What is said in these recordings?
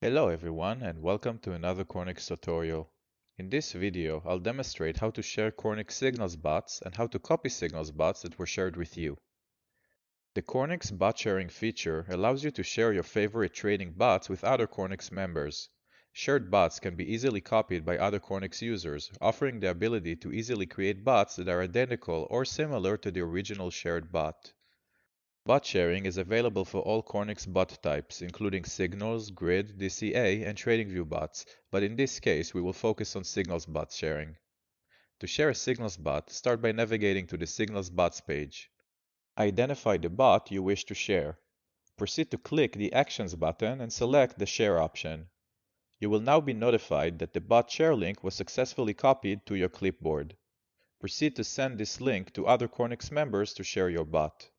Hello everyone and welcome to another Cornix tutorial. In this video, I'll demonstrate how to share Cornix Signals bots and how to copy Signals bots that were shared with you. The Cornix bot sharing feature allows you to share your favorite trading bots with other Cornix members. Shared bots can be easily copied by other Cornix users, offering the ability to easily create bots that are identical or similar to the original shared bot. Bot sharing is available for all Cornix bot types, including Signals, Grid, DCA, and TradingView bots, but in this case we will focus on Signals bot sharing. To share a Signals bot, start by navigating to the Signals bots page. Identify the bot you wish to share. Proceed to click the Actions button and select the Share option. You will now be notified that the bot share link was successfully copied to your clipboard. Proceed to send this link to other Cornix members to share your bot.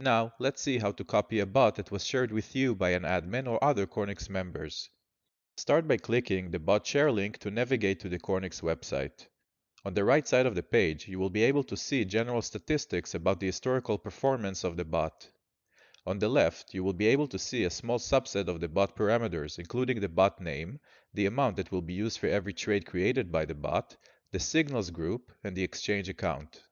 Now, let's see how to copy a bot that was shared with you by an admin or other Cornix members. Start by clicking the bot share link to navigate to the Cornix website. On the right side of the page, you will be able to see general statistics about the historical performance of the bot. On the left, you will be able to see a small subset of the bot parameters, including the bot name, the amount that will be used for every trade created by the bot, the signals group, and the exchange account.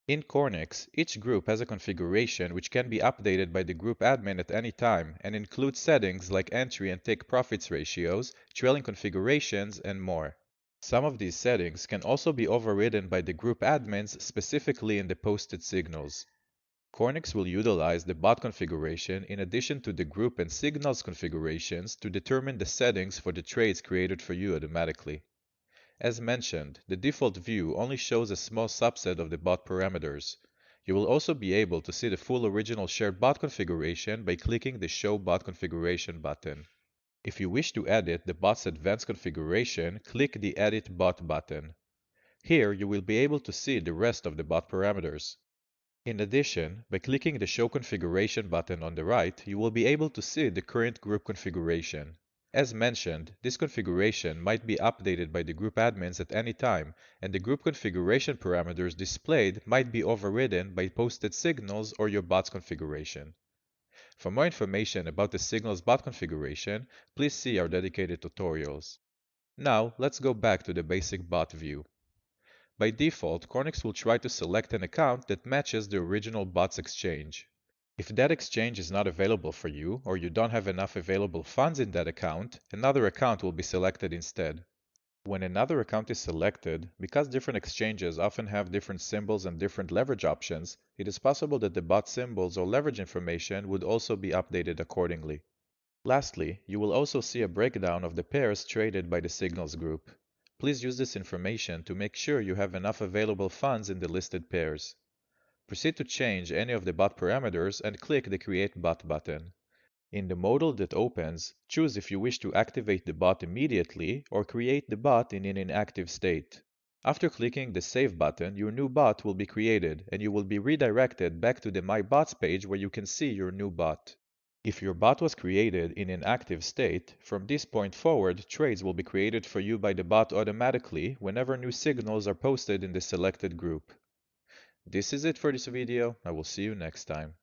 In Cornix, each group has a configuration which can be updated by the group admin at any time and includes settings like entry and take profits ratios, trailing configurations, and more. Some of these settings can also be overridden by the group admins specifically in the posted signals. Cornix will utilize the bot configuration in addition to the group and signals configurations to determine the settings for the trades created for you automatically. As mentioned, the default view only shows a small subset of the bot parameters. You will also be able to see the full original shared bot configuration by clicking the Show Bot Configuration button. If you wish to edit the bot's advanced configuration, click the Edit Bot button. Here you will be able to see the rest of the bot parameters. In addition, by clicking the Show Configuration button on the right, you will be able to see the current group configuration. As mentioned, this configuration might be updated by the group admins at any time, and the group configuration parameters displayed might be overridden by posted signals or your bot's configuration. For more information about the signals bot configuration, please see our dedicated tutorials. Now, let's go back to the basic bot view. By default, Cornix will try to select an account that matches the original bot's exchange. If that exchange is not available for you, or you don't have enough available funds in that account, another account will be selected instead. When another account is selected, because different exchanges often have different symbols and different leverage options, it is possible that the bot symbols or leverage information would also be updated accordingly. Lastly, you will also see a breakdown of the pairs traded by the signals group. Please use this information to make sure you have enough available funds in the listed pairs. Proceed to change any of the bot parameters and click the Create Bot button. In the modal that opens, choose if you wish to activate the bot immediately or create the bot in an inactive state. After clicking the Save button, your new bot will be created and you will be redirected back to the My Bots page where you can see your new bot. If your bot was created in an active state, from this point forward, trades will be created for you by the bot automatically whenever new signals are posted in the selected group. This is it for this video. I will see you next time.